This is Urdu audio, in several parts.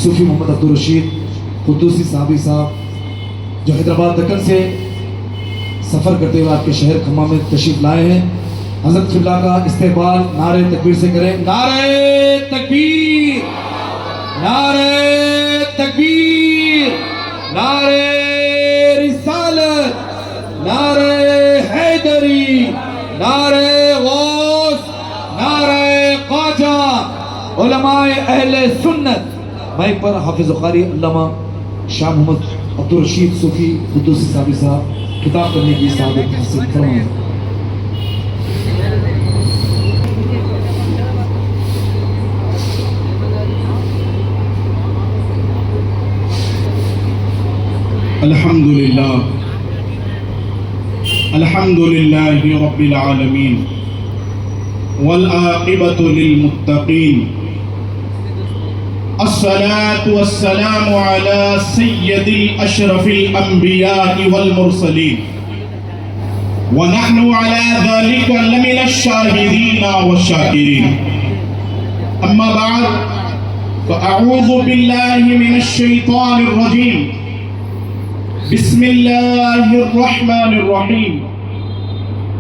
صوفی محمد عبدالرشید قدوسی صاحبی صاحب جو حیدرآباد دکن سے سفر کرتے ہوئے آپ کے شہر کھمم میں تشریف لائے ہیں. حضرت قبلہ کا استقبال نعرہ تکبیر سے کریں. نعرہ تکبیر، نعرہ تکبیر، نعرہ رسالت، نعرہ حیدری، نعرہ غوث، نعرہ خواجہ. علماء اہل سنت مائک پر حافظ قاری علامہ شاہ محمد عبدالرشید صوفی قدوسی صاحبی صاحب خطاب کرنے کی سعادت حاصل فرمائیں. الحمدللہ رب العالمین والعاقبۃ للمتقین الصلاة والسلام على سید الاشرف الانبیاء والمرسلین ونحن على ذلك لمن الشاہدین والشاکرین. اما بعد فاعوذ باللہ من الشیطان الرجیم. بسم اللہ الرحمن الرحیم.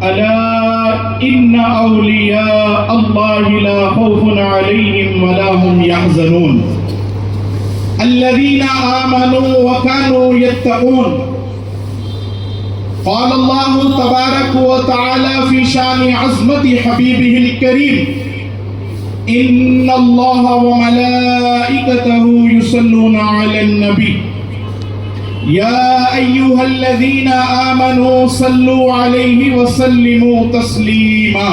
الا ان اولیاء اللہ لا خوف علیہم ولا هم يحزنون الذین آمنوا وكانوا يتقون. قال اللہ تبارک وتعالی فی شان عظمت حبیبہ الکریم ان اللہ وملائکتہ یصلون علی النبی یا ایہا الذین آمنوا صلوا علیہ وسلموا تسلیما.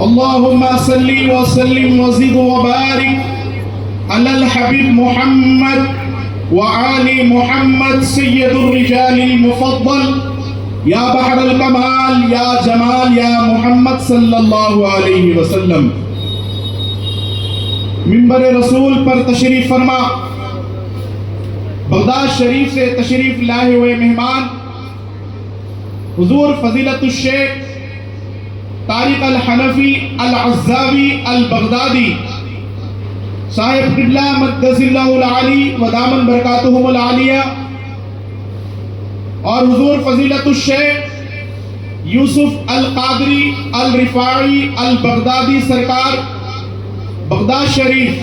اللہم صلی وسلم وزد وبارک علی الحبیب محمد وآل محمد سید الرجال المفضل یا بحر الکمال یا جمال یا محمد صلی اللہ علیہ وسلم. منبر رسول پر تشریف فرما بغداد شریف سے تشریف لائے ہوئے مہمان حضور فضیلت الشیخ طارق الحنفی العزاوی البغدادی صاحب قبلہ مقدس اللہ العالی و دامن برکاتہم العالیہ اور حضور فضیلت الشیخ یوسف القادری الرفاعی البغدادی سرکار بغداد شریف.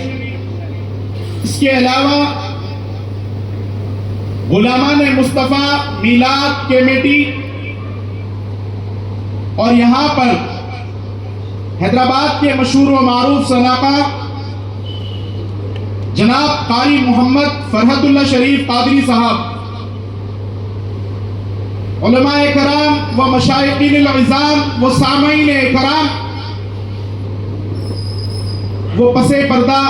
اس کے علاوہ غلامان مصطفیٰ میلاد کمیٹی اور یہاں پر حیدرآباد کے مشہور و معروف سناقہ جناب قاری محمد فرحت اللہ شریف قادری صاحب، علماء کرام و مشائقین العظام و سامعین کرام وہ پس پردہ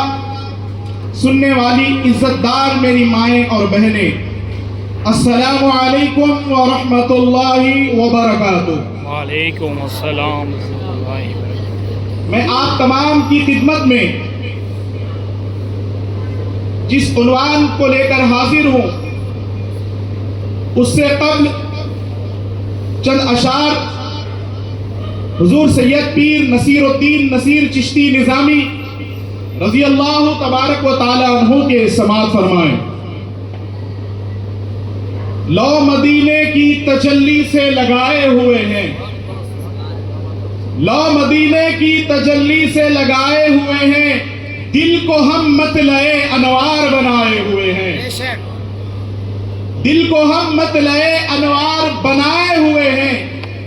سننے والی عزت دار میری مائیں اور بہنیں، السلام علیکم ورحمۃ اللہ وبرکاتہ. وعلیکم السلام ورحمۃ اللہ وبرکاتہ. میں آپ تمام کی خدمت میں جس عنوان کو لے کر حاضر ہوں اس سے قبل چند اشعار حضور سید پیر نصیر الدین نصیر چشتی نظامی رضی اللہ تبارک و تعالی عنہ کے سماعت فرمائیں. لو مدینے کی تجلی سے لگائے ہوئے ہیں، لو مدینے کی تجلی سے لگائے ہوئے ہیں، دل کو ہم مطلع انوار بنائے ہوئے ہیں، دل کو ہم مطلع انوار بنائے ہوئے ہیں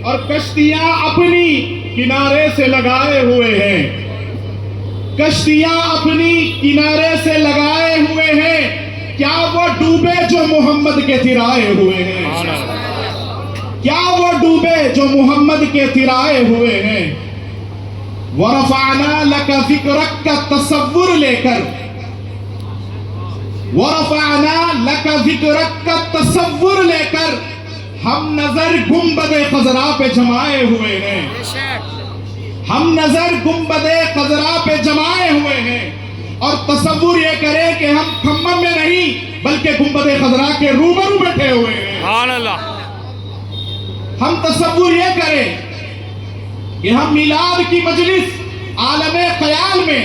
اور کشتیاں اپنی کنارے سے لگائے ہوئے ہیں، کشتیاں اپنی کنارے سے لگائے ہوئے ہیں. کیا وہ ڈوبے جو محمد کے ترائے ہوئے ہیں، کیا وہ ڈوبے جو محمد کے ترائے ہوئے ہیں. وَرَفَعْنَا لَكَ ذِكْرَكَ کا تصور لے کر، وَرَفَعْنَا لَكَ ذِكْرَكَ کا تصور لے کر ہم نظر گنبد خضرا پہ جمائے ہوئے ہیں، ہم نظر گنبد خضرا پہ جمائے ہوئے ہیں. اور تصور یہ کرے کہ ہم کھمم میں نہیں بلکہ گنبد خضرا کے روبرو بیٹھے ہوئے ہیں. سبحان اللہ. ہم تصور یہ کریں کہ ہم میلاد کی مجلس عالم خیال میں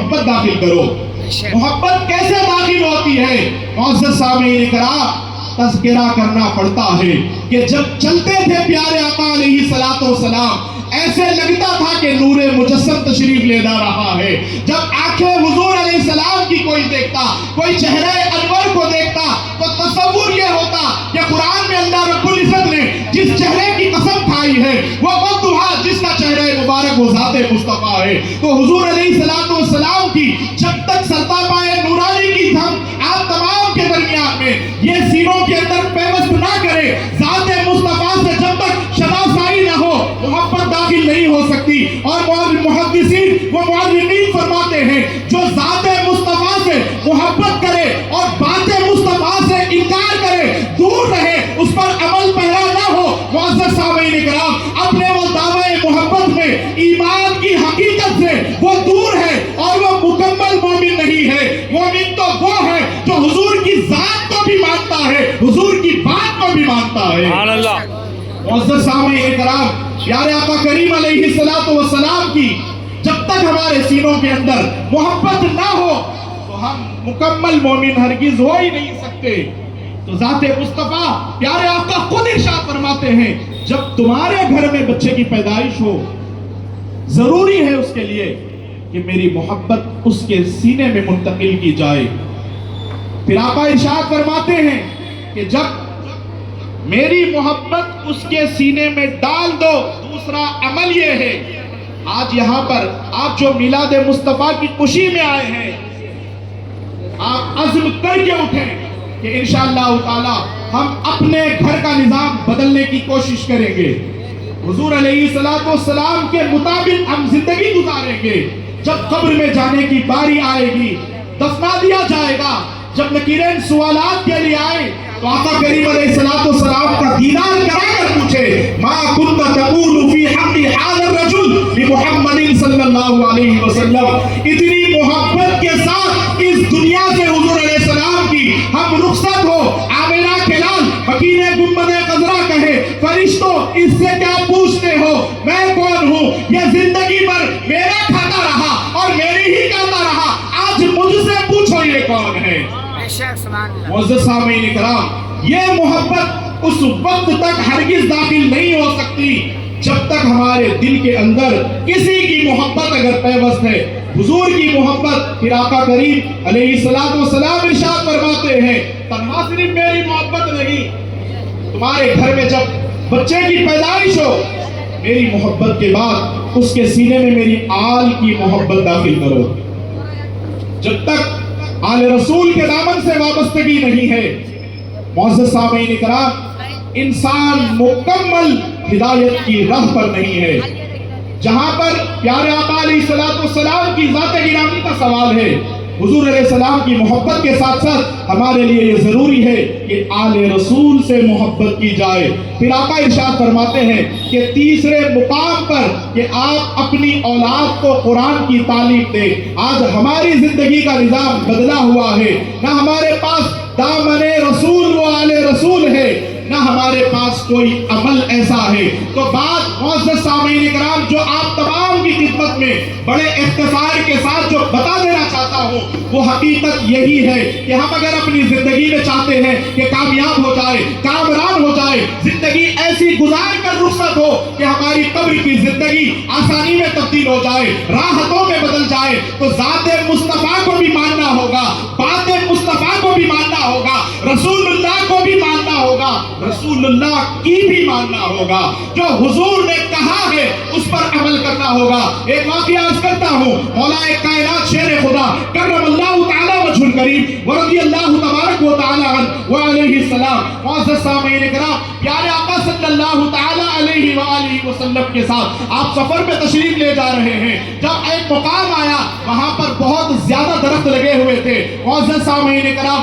محبت داخل کرو. محبت کیسے داخل ہوتی ہے؟ معزز سامعین کرام، تذکرہ کرنا پڑتا ہے کہ جب چلتے تھے پیارے آقا علیہ الصلوۃ والسلام، ایسے لگتا تھا کہ نور مجسم تشریف لے جا رہا ہے. جب آنکھیں حضور علیہ السلام کی کوئی دیکھتا، کوئی چہرہ انور کو دیکھتا، تو تصور یہ ہوتا کہ قرآن میں اللہ رب العزت نے جس چہرے کی قسم کھائی ہے وہ وضحیٰ، جس کا چہرہ مبارک وہ ذات مصطفیٰ ہے. تو حضور علیہ الصلوۃ والسلام کی جب تک سرتاپائے نورانی کی دھم آپ تمام کے درمیان میں یہ سینوں کے اندر پیوست نہ کرے، ذات مصطفیٰ سے جب تک شناسائی نہ ہو، محبت داخل نہیں ہو سکتی. اور محدثین وہ معلمین فرماتے ہیں جو ذات مصطفیٰ سے محبت کرے اور بات مصطفیٰ سے انکار کرے، دور رہے، اس پر عمل پیرا نہ ہو، معزز سامعین کرام، اپنے وہ دعوے محبت میں ایمان کی حقیقت سے وہ دور ہے اور وہ مکمل مومن نہیں ہے. مومن تو وہ ہے جو حضور کی ذات کو بھی مانتا ہے، حضور کی بات کو بھی مانتا ہے. سبحان اللہ. معزز سامعین کرام، پیارے آقا کریم علیہ الصلوۃ والسلام کی جب تک ہمارے سینوں کے اندر محبت نہ ہو تو ہم مکمل مومن ہرگز ہو ہی نہیں سکتے. تو ذات مصطفیٰ پیارے آقا خود ارشاد فرماتے ہیں جب تمہارے گھر میں بچے کی پیدائش ہو، ضروری ہے اس کے لیے کہ میری محبت اس کے سینے میں منتقل کی جائے. پھر آقا ارشاد فرماتے ہیں کہ جب میری محبت اس کے سینے میں ڈال دو، دوسرا عمل یہ ہے، آج یہاں پر آپ جو میلاد مصطفیٰ کی خوشی میں آئے ہیں، آپ عزم کر کے اٹھیں کہ انشاءاللہ تعالی ہم اپنے گھر کا نظام بدلنے کی کوشش کریں گے. حضور علیہ الصلوۃ والسلام کے مطابق ہم زندگی گزاریں گے. جب قبر میں جانے کی باری آئے گی، دفنا دیا جائے گا، جب نکیرین سوالات کے لیے آئے تو آقا کریم علیہ الصلوۃ والسلام کا دیدار کرا کر پوچھے ما كنت تقول في حق هذا الرجل لمحمد صلی اللہ علیہ وسلم. اتنی محبت کے ساتھ اس دنیا سے حضور علیہ السلام کی ہم رخصت ہو، عامرہ کلال مکین گنبد خضرا کہے فرشتوں اس سے کیا پوچھتے ہو، میں کون ہوں، یہ زندگی بھر میرا کھاتا رہا اور میری ہی کرتا رہا، آج مجھ سے پوچھو یہ کون ہے. معزز سامعین کرام، یہ محبت اس وقت تک ہرگز داخل نہیں ہو سکتی جب تک ہمارے دل کے اندر کسی کی محبت اگر پیوست ہے. حضور کی محبت، پھر آقا کریم علیہ الصلوۃ والسلام ارشاد فرماتے ہیں تنہا صرف میری محبت نہیں، تمہارے گھر میں جب بچے کی پیدائش ہو، میری محبت کے بعد اس کے سینے میں میری آل کی محبت داخل کرو. جب تک آل رسول کے دامن سے وابستگی نہیں ہے، معزز سامعین کرام، انسان مکمل ہدایت کی راہ پر نہیں ہے. جہاں پر پیارے آقا علیہ الصلوۃ والسلام کی ذات گرامی کا سوال ہے، حضور علیہ السلام کی محبت کے ساتھ ساتھ ہمارے لیے یہ ضروری ہے کہ آل رسول سے محبت کی جائے. پھر آقا ارشاد فرماتے ہیں کہ تیسرے مقام پر کہ آپ اپنی اولاد کو قرآن کی تعلیم دیں. آج ہماری زندگی کا نظام بدلا ہوا ہے، نہ ہمارے پاس دامن رسول و آل رسول ہے، نہ ہمارے پاس کوئی عمل ایسا ہے. تو بات معزز سامعین کرام جو آپ تمام کی خدمت میں بڑے اختصار کے ساتھ جو بتا دینا چاہتا ہوں وہ حقیقت یہی ہے کہ ہم اگر اپنی زندگی میں چاہتے ہیں کہ کامیاب ہو جائے، کامران ہو جائے، زندگی ایسی گزار کر رخصت ہو کہ ہماری قبر کی زندگی آسانی میں تبدیل ہو جائے، راحتوں میں بدل جائے، تو ذات مصطفیٰ کو بھی ماننا ہوگا، بات مصطفیٰ کو بھی ماننا ہوگا، رسول اللہ کو بھی ماننا ہوگا، رسول اللہ کی بھی ماننا ہوگا. جو حضور نے کہا ہے اس پر عمل کرنا ہوگا. ایک واقعہ عرض کرتا ہوں، مولا کائنات شیر خدا کرم اللہ تعالی وجہ الکریم ورضی اللہ تبارک و تعالی عنہ وعلیہ السلام. معزز سامعین کرام، پیارے آقا صلی اللہ تعالی علیہ وآلہ وسلم کے ساتھ آپ سفر پہ تشریف لے جا رہے ہیں. جب ایک مقام آیا وہاں پر بہت زیادہ درخت لگے ہوئے تھے. معزز سامعین کرام،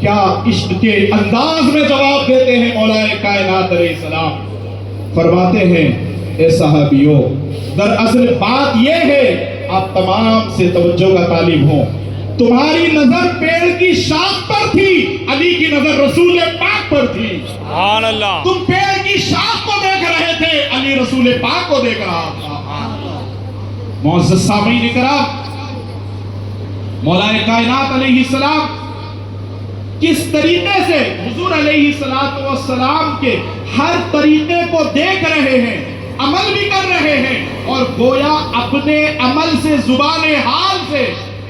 کیا عشق کے انداز میں جواب دیتے ہیں مولا کائنات علیہ السلام. فرماتے ہیں اے صحابیوں دراصل بات یہ ہے آپ تمام سے توجہ کا طالب ہوں. تمہاری نظر پیڑ کی شاخ پر تھی, علی کی نظر رسول پاک پر تھی. سبحان اللہ. تم پیڑ کی شاخ کو دیکھ رہے تھے, علی رسول پاک کو دیکھ رہا تھا. معزز سامعین کرام, مولا کائنات علیہ السلام کس طریقے سے حضور علیہ السلام کے ہر طریقے کو دیکھ رہے ہیں, عمل بھی کر رہے ہیں, اور گویا اپنے عمل سے زبان حال سے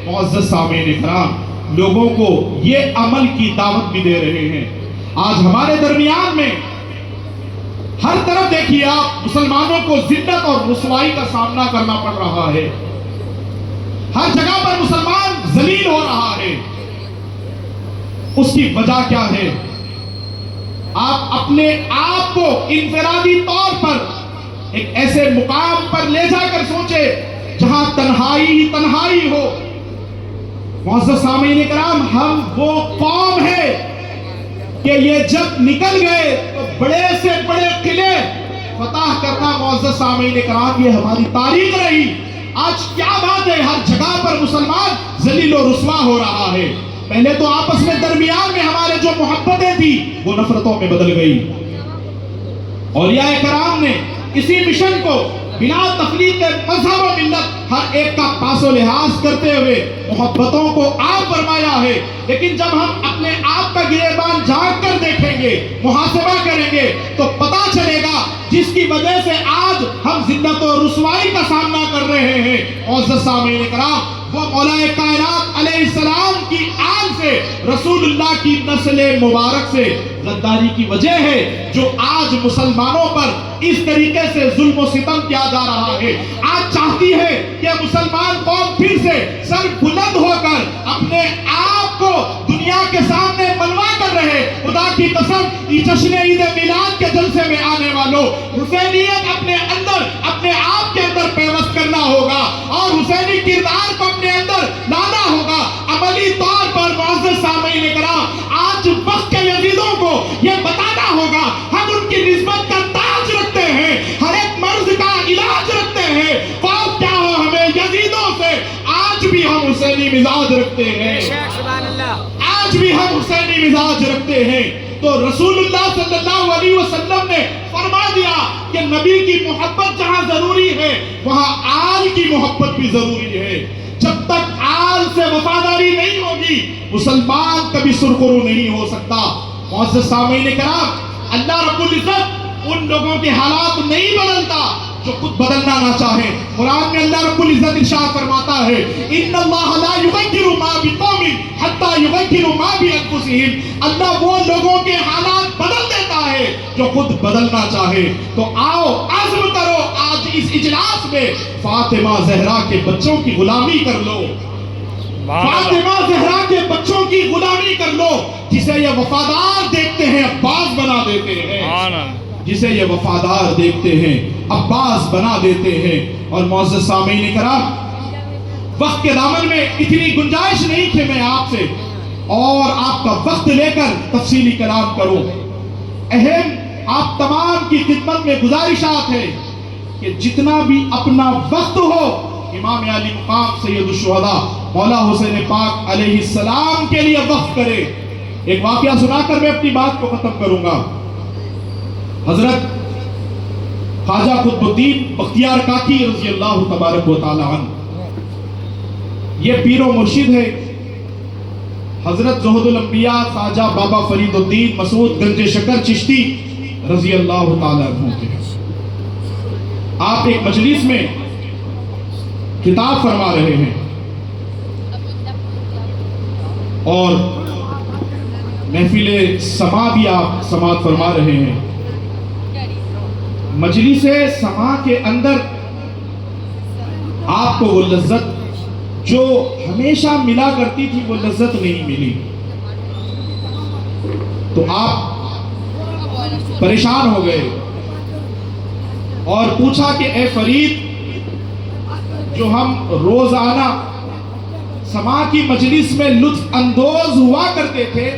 معزز سامعین اکرام لوگوں کو یہ عمل کی دعوت بھی دے رہے ہیں. آج ہمارے درمیان میں ہر طرف دیکھیے آپ مسلمانوں کو ذلت اور رسوائی کا سامنا کرنا پڑ رہا ہے. ہر جگہ پر مسلمان ذلیل ہو رہا ہے. اس کی وجہ کیا ہے؟ آپ اپنے آپ کو انفرادی طور پر ایک ایسے مقام پر لے جا کر سوچے جہاں تنہائی ہی تنہائی ہو. معزز سامعین کرام, ہم وہ قوم ہے کہ یہ جب نکل گئے تو بڑے سے بڑے قلعے فتح کرنا معزز سامعین کرام یہ ہماری تاریخ رہی. آج کیا بات ہے, ہر جگہ پر مسلمان ذلیل و رسوا ہو رہا ہے. پہلے تو آپس میں درمیان میں ہمارے جو محبتیں تھی وہ نفرتوں میں بدل گئی. اولیاء کرام نے اسی مشن کو بلا تفریق مذہب و ملت ہر ایک کا پاس و لحاظ کرتے ہوئے محبتوں کو عام فرمایا ہے. لیکن جب ہم اپنے آپ کا گریبان جھانک کر دیکھیں گے, محاسبہ کریں گے, تو پتا چلے گا جس کی وجہ سے آج ہم ذلت و رسوائی کا سامنا کر رہے ہیں. معزز سامعین کرام, وہ مولا کائنات علیہ السلام کی آل سے, رسول اللہ کی نسل مبارک سے غداری کی وجہ ہے جو آج مسلمانوں پر اس طریقے سے ظلم و ستم کیا جا رہا ہے. آج چاہتی ہے کہ مسلمان قوم پھر سے سر بلند ہو کر اپنے آپ کو دنیا کے سامنے منوا کر رہے. خدا کی قسم, جشن عید میلاد کے جلسے میں آنے والوں, حسینیت اپنے اندر اپنے آپ کے اندر پیوست کرنا ہوگا اور حسینی کردار کو اپنے اندر لانا ہوگا. عملی طور پر معزز سامعین کرام, آج وقت کے یزیدوں کو یہ بتانا ہوگا ہم ان کی نسبت کا تاج رکھتے ہیں, ہر ایک مرض کا علاج رکھتے ہیں. خوف کیا ہو ہمیں یزیدوں سے, آج بھی ہم حسینی مزاج رکھتے ہیں, آج بھی ہم حسینی مزاج رکھتے ہیں. تو رسول اللہ صلی اللہ علیہ وسلم نے فرما دیا کہ نبی کی محبت جہاں ضروری ہے وہاں آل کی محبت بھی ضروری ہے. جب تک آل سے وفاداری نہیں ہوگی مسلمان کبھی سرخرو نہیں ہو سکتا. معزز سامعین کرام, اللہ رب العزت ان لوگوں کے حالات نہیں بدلتا جو خود بدلنا نہ چاہیں. قرآن میں اللہ رب العزت ارشاد فرماتا ہے ان اللہ لا یغیر ما بقوم حتی یغیروا ما بانفسہم. اللہ وہ لوگوں کے حالات بدل دیتا ہے جو خود بدلنا چاہے. تو آؤ عزم کرو, آج اس اجلاس میں فاطمہ زہرا کے بچوں کی غلامی کر لو, فاطمہ زہرا کے بچوں کی غلامی کر لو. جسے یہ وفادار دیکھتے ہیں عباس بنا دیتے ہیں, جسے یہ وفادار دیکھتے ہیں عباس بنا دیتے ہیں. اور معزز سامعین کرام, وقت کے دامن میں اتنی گنجائش نہیں کہ میں آپ سے اور آپ کا وقت لے کر تفصیلی کلام کروں. اہم آپ تمام کی خدمت میں گزارشات ہے کہ جتنا بھی اپنا وقت ہو امام علی مقام سید الشہداء مولا حسین پاک علیہ السلام کے لیے وقف کرے. ایک واقعہ سنا کر میں اپنی بات کو ختم کروں گا. حضرت خواجہ قطب الدین بختیار کاکی رضی اللہ تبارک و تعالی عنہ, یہ پیر و مرشد ہے حضرت زہد الانبیاء خواجہ بابا فرید الدین مسعود گنج شکر چشتی رضی اللہ تعالی عنہ کے. آپ ایک مجلس میں خطاب فرما رہے ہیں اور محفل سما بھی آپ سماعت فرما رہے ہیں. مجلس سما کے اندر آپ کو وہ لذت جو ہمیشہ ملا کرتی تھی وہ لذت نہیں ملی. تو آپ پریشان ہو گئے اور پوچھا کہ اے فرید, جو ہم روزانہ سما کی مجلس میں لطف اندوز ہوا کرتے تھے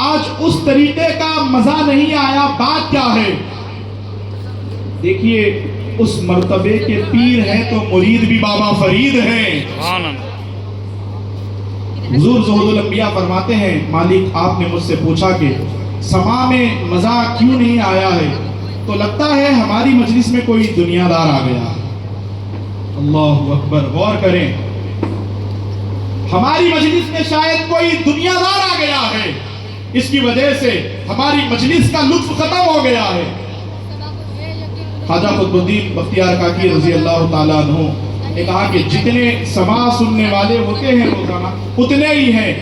آج اس طریقے کا مزہ نہیں آیا. بات کیا ہے؟ دیکھیے اس مرتبے کے پیر ہیں تو مرید بھی بابا فرید ہیں. سبحان اللہ. حضور زہد الانبیاء فرماتے ہیں مالک آپ نے مجھ سے پوچھا کہ سما میں مزہ کیوں نہیں آیا ہے تو لگتا ہے ہماری مجلس میں کوئی دنیا دار آ گیا. اللہ اکبر. غور کریں, ہماری مجلس میں شاید کوئی دنیا دار آ گیا ہے, اس کی وجہ سے ہماری مجلس کا لطف ختم ہو گیا ہے. خواجہ قطب الدین بختیار کاکی رضی اللہ تعالیٰ عنہ نے کہا کہ جتنے سماع سننے والے ہوتے ہیں روزانہ اتنے ہی ہیں.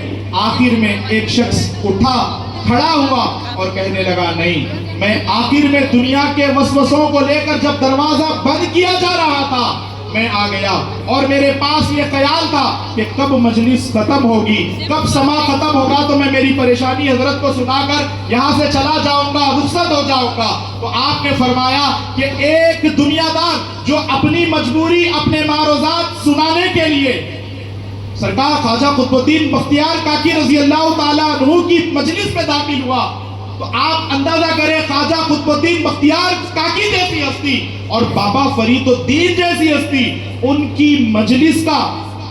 آخر میں ایک شخص اٹھا, کھڑا ہوا اور کہنے لگا نہیں, میں آخر میں دنیا کے وسوسوں کو لے کر جب دروازہ بند کیا جا رہا تھا میں آ گیا اور میرے پاس یہ خیال تھا کہ کب مجلس ختم ہوگی, کب سماع ختم ہوگا تو میں میری پریشانی حضرت کو سنا کر یہاں سے چلا جاؤں گا, رخصت ہو جاؤں گا. تو آپ نے فرمایا کہ ایک دنیا دار جو اپنی مجبوری اپنے معروضات سنانے کے لیے سرکار خواجہ قطب الدین بختیار کاکی رضی اللہ تعالیٰ عنہ کی مجلس میں داخل ہوا تو آپ اندازہ کریں خواجہ قطب الدین بختیار کاکی جیسی ہستی اور بابا فرید الدین جیسی ہستی, ان کی مجلس کا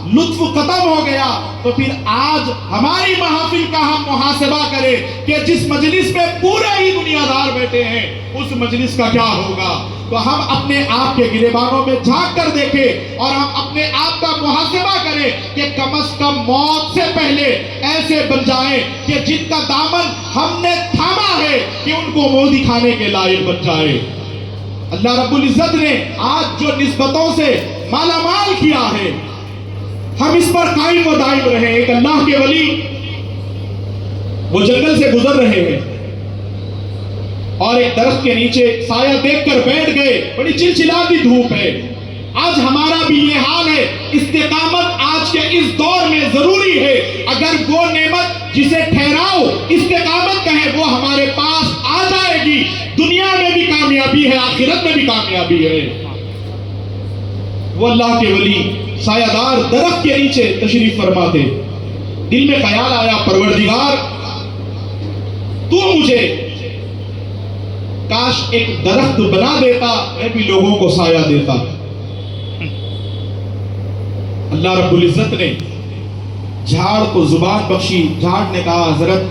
لطف ختم ہو گیا. تو پھر آج ہماری محافل کا ہم محاسبہ کریں کہ جس مجلس میں پورے ہی دنیا دار بیٹھے ہیں اس مجلس کا کیا ہوگا. تو ہم اپنے آپ کے گریبانوں میں جھانک کر دیکھیں اور ہم اپنے آپ کا محاسبہ کریں کہ کم از کم موت سے پہلے ایسے بن جائیں کہ جن کا دامن ہم نے تھاما ہے کہ ان کو منہ دکھانے کے لائق بن جائے. اللہ رب العزت نے آج جو نسبتوں سے مالا مال کیا ہے ہم اس پر قائم و دائم رہے. ایک اللہ کے ولی وہ جنگل سے گزر رہے ہیں اور ایک درخت کے نیچے سایہ دیکھ کر بیٹھ گئے. بڑی چلچلاتی دھوپ ہے. آج ہمارا بھی یہ حال ہے. استقامت آج کے اس دور میں ضروری ہے. اگر وہ نعمت جسے ٹھہراؤ استقامت کہیں وہ ہمارے پاس آ جائے گی, دنیا میں بھی کامیابی ہے, آخرت میں بھی کامیابی ہے. وہ اللہ کے ولی سایہ دار درخت کے نیچے تشریف فرماتے. دل میں خیال آیا پروردگار تو مجھے کاش ایک درخت بنا دیتا, میں بھی لوگوں کو سایہ دیتا. اللہ رب العزت نے جھاڑ کو زبان بخشی. جھاڑ نے کہا حضرت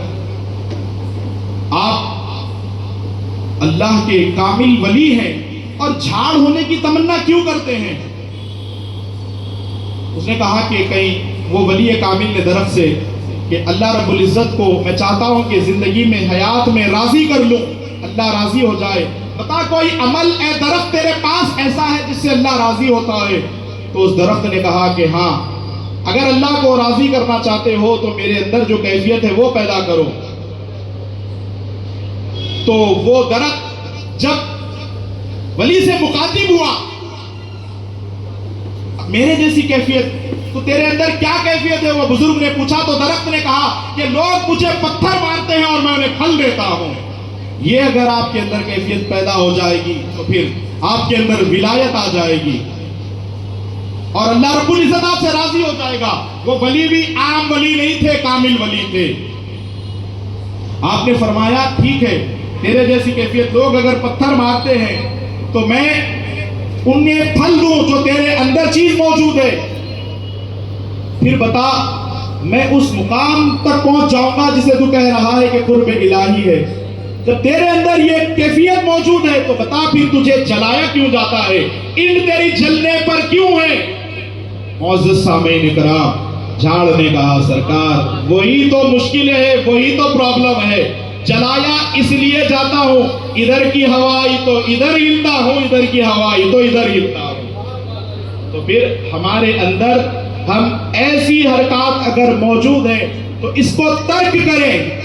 آپ اللہ کے کامل ولی ہیں اور جھاڑ ہونے کی تمنا کیوں کرتے ہیں؟ اس نے کہا کہ کہیں وہ ولی کامل نے درخت سے کہ اللہ رب العزت کو میں چاہتا ہوں کہ زندگی میں حیات میں راضی کر لوں, اللہ راضی ہو جائے, بتا کوئی عمل اے درخت تیرے پاس ایسا ہے جس سے اللہ راضی ہوتا ہے؟ تو اس درخت نے کہا کہ ہاں, اگر اللہ کو راضی کرنا چاہتے ہو تو میرے اندر جو کیفیت ہے وہ پیدا کرو. تو وہ درخت جب ولی سے مخاطب ہوا, میرے جیسی کیفیت تو تیرے اندر کیا کیفیت ہے؟ وہ بزرگ نے پوچھا تو درخت نے کہا کہ لوگ مجھے پتھر مارتے ہیں اور میں انہیں پھل دیتا ہوں. یہ اگر آپ کے اندر کیفیت پیدا ہو جائے گی تو پھر آپ کے اندر ولایت آ جائے گی اور اللہ رب العزت آپ سے راضی ہو جائے گا. وہ ولی بھی عام ولی نہیں تھے, کامل ولی تھے. آپ نے فرمایا ٹھیک ہے, تیرے جیسی کیفیت لوگ اگر پتھر مارتے ہیں تو میں انہیں پھل دوں جو تیرے اندر چیز موجود ہے. پھر بتا میں اس مقام تک پہنچ جاؤں گا جسے تو کہہ رہا ہے کہ قرب الہی ہے. جب تیرے اندر یہ کیفیت موجود ہے تو بتا پھر تجھے جلایا کیوں جاتا ہے, ان تیری جلنے پر کیوں ہے؟ معزز سامعین کرام, جھاڑ نے کہا سرکار وہی تو مشکل ہے, وہی تو پرابلم ہے. جلایا اس لیے جاتا ہوں, ادھر کی ہوائی تو ادھر ہلتا ہوں, ادھر کی ہوائی تو ادھر ہلتا ہوں. تو پھر ہمارے اندر ہم ایسی حرکات اگر موجود ہیں تو اس کو ترک کریں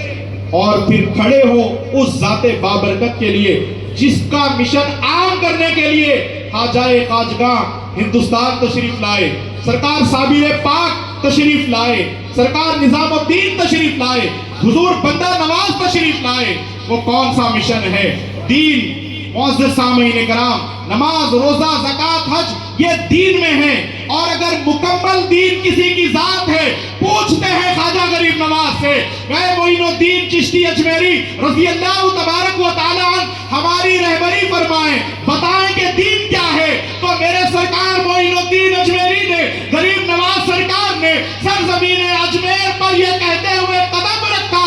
اور پھر کھڑے ہو اس ذات بابرکت کے لیے جس کا مشن عام کرنے کے لیے خواجہ خواجگاں ہندوستان تشریف لائے, سرکار صابر پاک تشریف لائے, سرکار نظام الدین تشریف لائے, حضور بندہ نواز تشریف لائے. وہ کون سا مشن ہے؟ دین معزز سامعین کرام، نماز، روزہ، زکات، حج یہ دین میں ہے، اور اگر مکمل دین کسی کی ذات ہے، پوچھتے ہیں خواجہ غریب نواز سے، غیر معین الدین چشتی اجمیری رضی اللہ تبارک و تعالی عنہ ہماری رہبری فرمائیں، بتائیں کہ دین کیا ہے؟ تو میرے سرکار معین الدین اجمیری نے، غریب نواز سرکار نے سرزمین اجمیر پر یہ کہتے ہوئے قدم رکھا،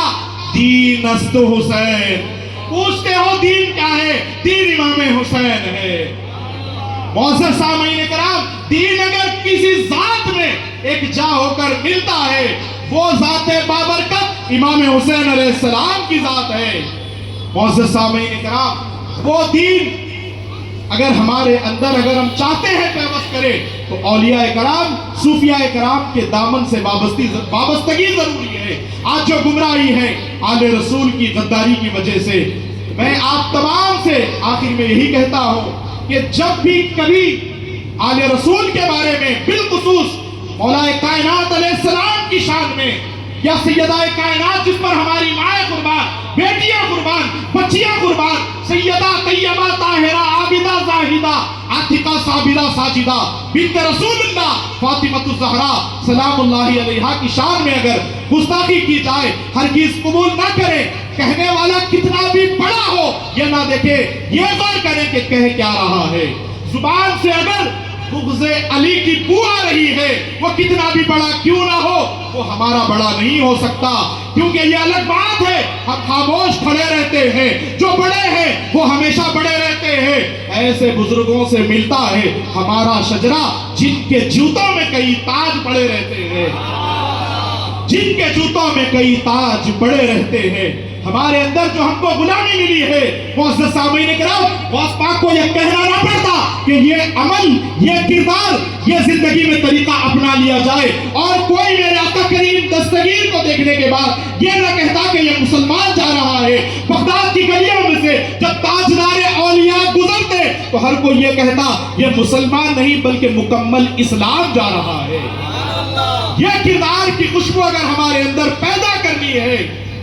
دین است حسین۔ پوچھتے ہو دین کیا ہے؟ دین امام حسین ہے۔ معزز سامعین کرام، دین اگر کسی ذات میں ایک جا ہو کر ملتا ہے، وہ ذات بابرکت امام حسین علیہ السلام کی ذات ہے۔ معزز سامعین کرام، وہ دین اگر ہمارے اندر اگر ہم چاہتے ہیں پیوست کرے تو اولیاء کرام، صوفیاء کرام کے دامن سے وابستگی ضروری ہے۔ آج جو گمراہی ہے آل رسول کی غداری کی وجہ سے، میں آپ تمام سے آخر میں یہی کہتا ہوں کہ جب بھی کبھی آل رسول کے بارے میں، بالخصوص مولا کائنات علیہ السلام کی شان میں، یا سیدہ کائنات جس پر ہماری مائیں قربان، بیٹیاں قربان، بچیاں قربان، سیدہ طیبہ طاہرہ عابدہ زاہدہ عاتقہ صابرہ ساجدہ بنت رسول اللہ فاطمہ الزہرا سلام اللہ علیہا کی شان میں اگر گستاخی کی جائے، ہرگز قبول نہ کرے۔ کہنے والا کتنا بھی بڑا ہو یہ نہ دیکھے، یہ غور کرے کہ کہہ کیا رہا ہے۔ زبان سے اگر بغض علی کی بو آ رہی ہے، وہ کتنا بھی بڑا کیوں نہ ہو، وہ ہمارا بڑا نہیں ہو سکتا، کیونکہ یہ الگ بات ہے ہم خاموش کھڑے رہتے ہیں، جو بڑے ہیں وہ ہمیشہ بڑے رہتے ہیں۔ ایسے بزرگوں سے ملتا ہے ہمارا شجرہ جن کے جوتوں میں کئی تاج پڑے رہتے ہیں، جن کے جوتوں میں کئی تاج پڑے رہتے ہیں۔ ہمارے اندر جو ہم کو غلامی ملی ہے، معزز سامعین کرام، غوث پاک کو یہ کہنا نہ پڑتا کہ یہ عمل، یہ کردار، یہ زندگی میں طریقہ اپنا لیا جائے، اور کوئی میرے آقا کریم دستگیر کو دیکھنے کے بعد یہ نہ کہتا کہ یہ مسلمان جا رہا ہے۔ بغداد کی گلیوں میں سے جب تاجدار اولیاء گزرتے تو ہر کوئی یہ کہتا یہ مسلمان نہیں بلکہ مکمل اسلام جا رہا ہے۔ یہ کردار کی خوشبو اگر ہمارے اندر پیدا کرنی ہے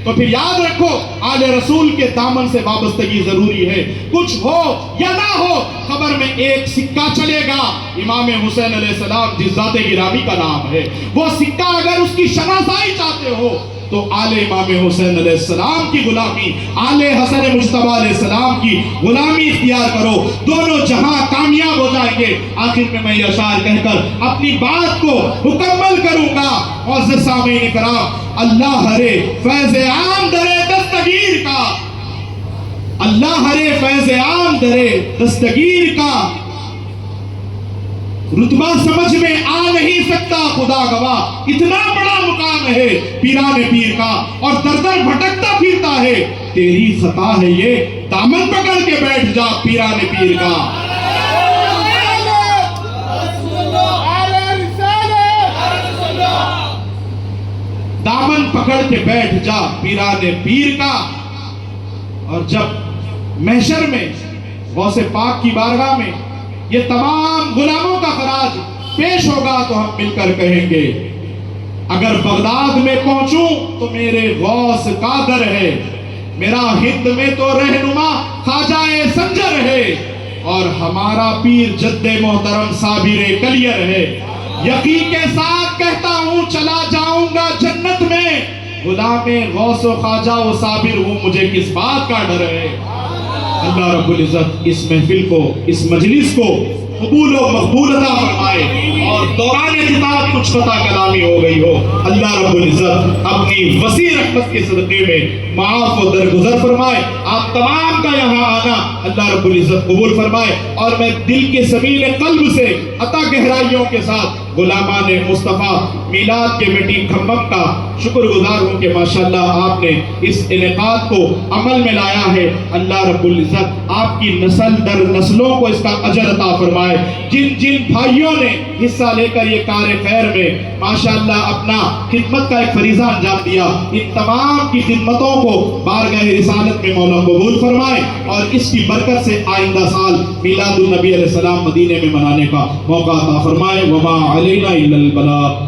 تو پھر یاد رکھو آل رسول کے دامن سے وابستگی ضروری ہے۔ کچھ ہو یا نہ ہو، خبر میں ایک سکہ چلے گا، امام حسین علیہ السلام جس ذات گرامی کا نام ہے، وہ سکہ اگر اس کی شناسائی چاہتے ہو تو آل امام حسین علیہ السلام کی غلامی، آل حسن مجتبیٰ علیہ السلام کی غلامی اختیار کرو، دونوں جہاں کامیاب ہو جائیں گے۔ آخر میں یہ اشعار کہہ کر اپنی بات کو مکمل کروں گا۔ معزز سامعین کرام، اللہ ہرے فیض عام درے دستگیر کا، اللہ ہرے فیض عام درے دستگیر کا، رتبہ سمجھ میں آ نہیں سکتا خدا گواہ، اتنا بڑا مقام ہے پیران پیر کا، اور در در بھٹکتا پھرتا ہے، تیری خطا ہے یہ، دامن پکڑ کے بیٹھ جا پیران پیر کا۔ دامن پکڑ کے بیٹھ جا پیران پیر کا، اور جب محشر میں غوث پاک کی بارگاہ میں یہ تمام غلاموں کا خراج پیش ہوگا تو ہم مل کر کہیں گے اگر بغداد میں پہنچوں تو میرے غوث کا در ہے، میرا ہند میں تو رہنما خواجہ سنجر ہے، اور ہمارا پیر جد محترم صابر کلیر ہے۔ یقین کے ساتھ کہتا ہوں چلا جاؤں گا جنت میں، غلام غوث و خواجہ و صابر ہوں، مجھے کس بات کا ڈر ہے۔ اللہ رب العزت اس محفل کو، اس مجلس کو قبول و مقبول عطا فرمائے، اور دوران خطاب کچھ خطا کلامی ہو گئی ہو، اللہ رب العزت اپنی وسیع رحمت کے صدقے میں معاف و درگزر فرمائے۔ آپ تمام کا یہاں آنا اللہ رب العزت قبول فرمائے، اور میں دل کے سمیل قلب سے عطا گہرائیوں کے ساتھ غلامان مصطفیٰ میلاد کے میٹنگ کھمم کا شکر گزار ہوں کہ ماشاءاللہ آپ نے اس انعقاد کو عمل میں لایا ہے۔ اللہ رب العزت آپ کی نسل در نسلوں کو اس کا اجر عطا فرمائے۔ جن جن بھائیوں نے حصہ لے کر یہ کار خیر میں ماشاءاللہ اپنا خدمت کا ایک فریضہ انجام دیا، ان تمام کی خدمتوں کو بارگاہ رسالت میں مولا قبول فرمائے، اور اس کی برکت سے آئندہ سال میلاد النبی علیہ السلام مدینے میں منانے کا موقع عطا فرمائے۔ وما علینا الا البلاغ۔